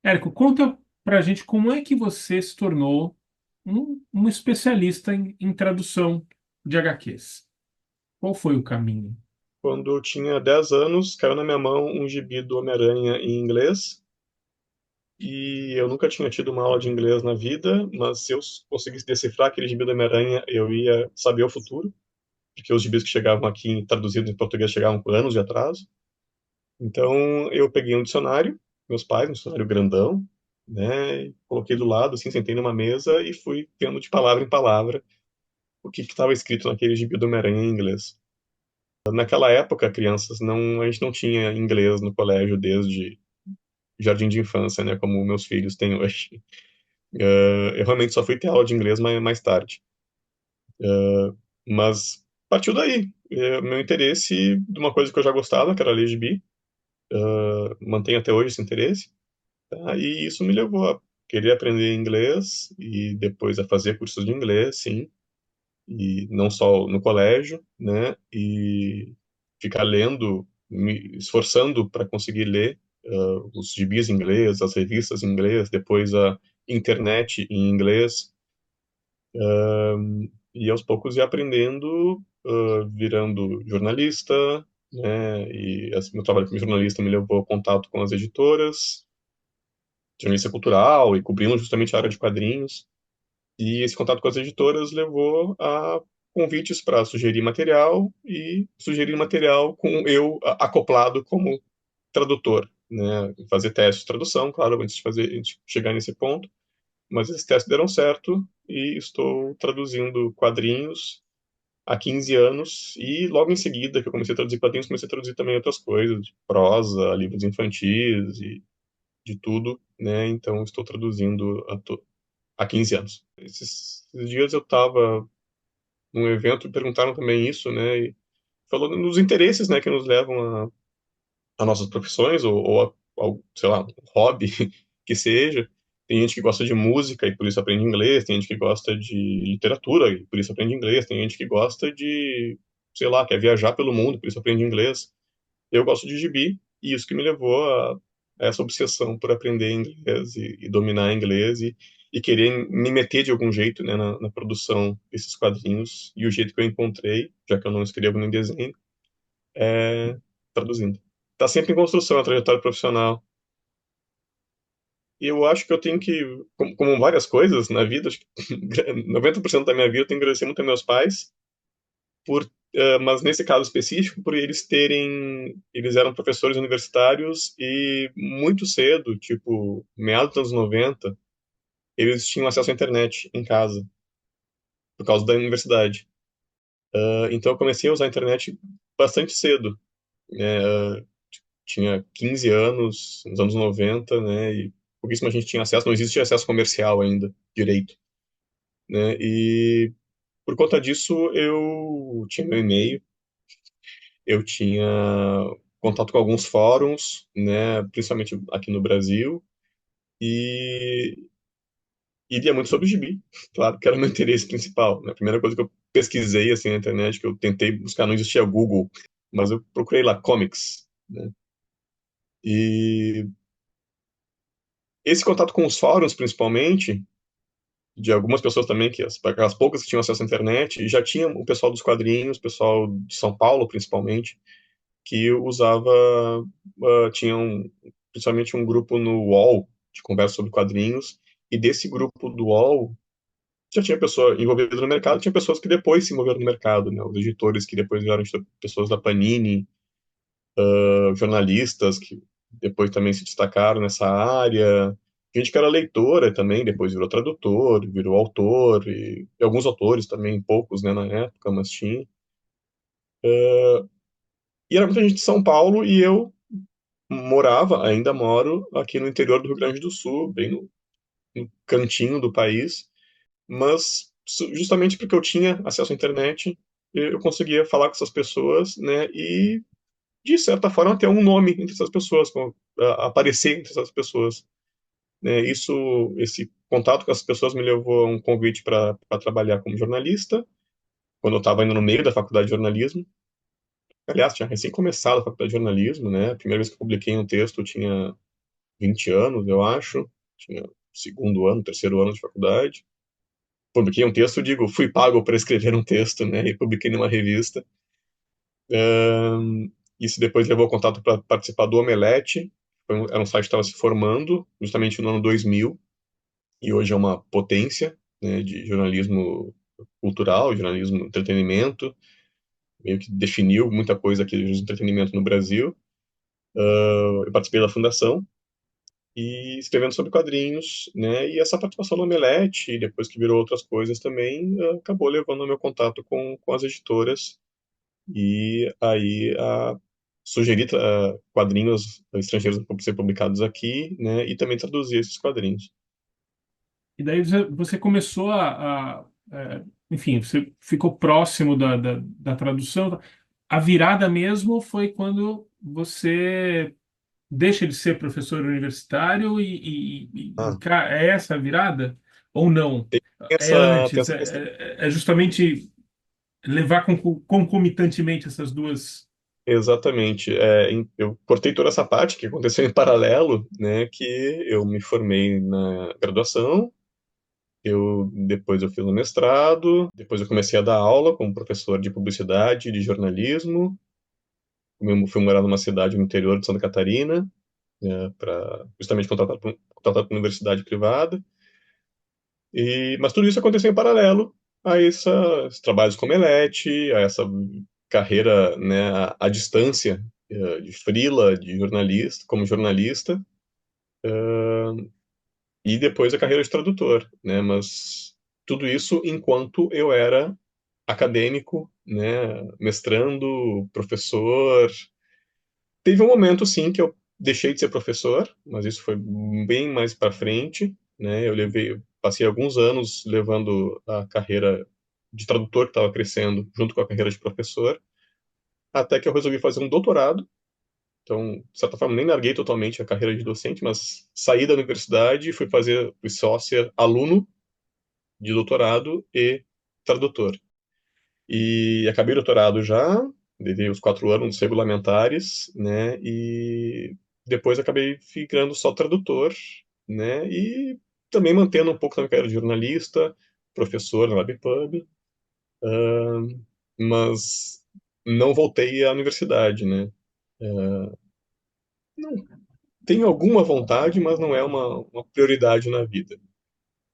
Érico, conta pra gente como é que você se tornou um especialista em tradução de HQs. Qual foi o caminho? Quando eu tinha 10 anos, caiu na minha mão um gibi do Homem-Aranha em inglês. E eu nunca tinha tido uma aula de inglês na vida, mas se eu conseguisse decifrar aquele gibi do Homem-Aranha, eu ia saber o futuro, porque os gibis que chegavam aqui traduzidos em português chegavam com anos de atraso. Então eu peguei um dicionário, meus pais, um dicionário grandão, né, e coloquei do lado, assim, sentei numa mesa e fui vendo de palavra em palavra o que estava escrito naquele gibi do Homem-Aranha em inglês. Naquela época, crianças, a gente não tinha inglês no colégio desde jardim de infância, né, como meus filhos têm hoje. Eu realmente só fui ter aula de inglês mais tarde. Mas partiu daí. Meu interesse de uma coisa que eu já gostava, que era ler gibi, mantenho até hoje esse interesse, tá? E isso me levou a querer aprender inglês e depois a fazer cursos de inglês, sim, e não só no colégio, né? E ficar lendo, me esforçando para conseguir ler os gibis em inglês, as revistas em inglês, depois a internet em inglês, e aos poucos ir aprendendo, virando jornalista, né? E assim, meu trabalho como jornalista me levou a contato com as editoras, jornalista cultural e cobrindo justamente a área de quadrinhos. E esse contato com as editoras levou a convites para sugerir material e sugerir material com eu acoplado como tradutor, né? Fazer testes de tradução, claro, antes de chegar nesse ponto, mas esses testes deram certo e estou traduzindo quadrinhos há 15 anos e logo em seguida que eu comecei a traduzir quadrinhos, comecei a traduzir também outras coisas, de prosa, livros infantis e de tudo, né? Então estou traduzindo há 15 anos. Esses dias eu estava num evento e perguntaram também isso, né? E falando nos interesses, né, que nos levam a nossas profissões ou, sei lá, um hobby que seja. Tem gente que gosta de música e por isso aprende inglês, tem gente que gosta de literatura e por isso aprende inglês, tem gente que gosta de, sei lá, quer viajar pelo mundo, por isso aprende inglês. Eu gosto de gibi e isso que me levou a essa obsessão por aprender inglês e dominar inglês e querer me meter de algum jeito, né, na produção desses quadrinhos. E o jeito que eu encontrei, já que eu não escrevo nem desenho, é traduzindo. Tá sempre em construção a trajetória profissional. E eu acho que eu tenho que, como várias coisas na vida, acho que 90% da minha vida eu tenho que agradecer muito a meus pais, mas nesse caso específico, por eles eram professores universitários e muito cedo, tipo, meados dos anos 90, eles tinham acesso à internet em casa, por causa da universidade. Então eu comecei a usar a internet bastante cedo, né? Tinha 15 anos, nos anos 90, né? E pouquíssima gente tinha acesso, não existia acesso comercial ainda, direito, né? E por conta disso eu tinha meu e-mail, eu tinha contato com alguns fóruns, né? Principalmente aqui no Brasil, e lia muito sobre gibi, claro, que era o meu interesse principal, né? A primeira coisa que eu pesquisei assim na internet, que eu tentei buscar, não existia Google, mas eu procurei lá comics, né? E esse contato com os fóruns, principalmente, de algumas pessoas também, aquelas poucas que tinham acesso à internet, e já tinha o pessoal dos quadrinhos, o pessoal de São Paulo, principalmente, que usava, principalmente um grupo no UOL, de conversa sobre quadrinhos, e desse grupo do UOL já tinha pessoa envolvida no mercado, tinha pessoas que depois se envolveram no mercado, né, os editores que depois viraram pessoas da Panini, jornalistas que depois também se destacaram nessa área, gente que era leitora também, depois virou tradutor, virou autor, e alguns autores também, poucos, né, na época, mas tinha. E era muita gente de São Paulo e eu morava, ainda moro, aqui no interior do Rio Grande do Sul, bem no cantinho do país, mas justamente porque eu tinha acesso à internet, eu conseguia falar com essas pessoas, né, e de certa forma ter um nome entre essas pessoas, aparecer entre essas pessoas, né? Esse contato com as pessoas me levou a um convite para trabalhar como jornalista, quando eu estava indo no meio da faculdade de jornalismo. Aliás, tinha recém começado a faculdade de jornalismo, né? A primeira vez que eu publiquei um texto, eu tinha 20 anos, eu acho. Tinha segundo ano, terceiro ano de faculdade. Publiquei um texto, digo, fui pago para escrever um texto, né? E publiquei numa revista. Isso depois levou ao contato para participar do Omelete. Era um site que estava se formando, justamente no ano 2000, e hoje é uma potência, né, de jornalismo cultural, jornalismo entretenimento, meio que definiu muita coisa aqui de entretenimento no Brasil. Eu participei da fundação e escrevendo sobre quadrinhos, né? E essa participação no Omelete, e depois que virou outras coisas também, acabou levando ao meu contato com as editoras e aí sugerir quadrinhos estrangeiros para ser publicados aqui, né? E também traduzir esses quadrinhos. E daí você começou enfim, você ficou próximo da tradução. A virada mesmo foi quando você deixa de ser professor universitário é essa a virada? Ou não? Tem É tem antes, essa questão. é justamente levar concomitantemente essas duas. Exatamente. Eu cortei toda essa parte que aconteceu em paralelo, né? Que eu me formei na graduação, depois eu fiz o mestrado, depois eu comecei a dar aula como professor de publicidade, de jornalismo. Eu fui morar numa cidade no interior de Santa Catarina, né, para justamente contratado por universidade privada. Mas tudo isso aconteceu em paralelo a esses trabalhos como Omelete, a essa carreira, né, à distância, de freela, de jornalista, como jornalista, e depois a carreira de tradutor, né? Mas tudo isso enquanto eu era acadêmico, né, mestrando, professor. Teve um momento, sim, que eu deixei de ser professor, mas isso foi bem mais para frente, né? Passei alguns anos levando a carreira de tradutor que estava crescendo junto com a carreira de professor, até que eu resolvi fazer um doutorado. Então, de certa forma, nem larguei totalmente a carreira de docente, mas saí da universidade e fui só ser aluno de doutorado e tradutor. E acabei o doutorado já, levei os 4 anos regulamentares, né? E depois acabei ficando só tradutor, né? E também mantendo um pouco da minha carreira de jornalista, professor na LabPub, mas não voltei à universidade, né? Tenho alguma vontade, mas não é uma prioridade na vida.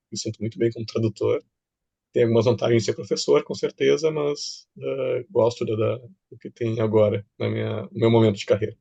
Me sinto muito bem como tradutor. Tem algumas vantagens de ser professor, com certeza, mas gosto do que tem agora no meu momento de carreira.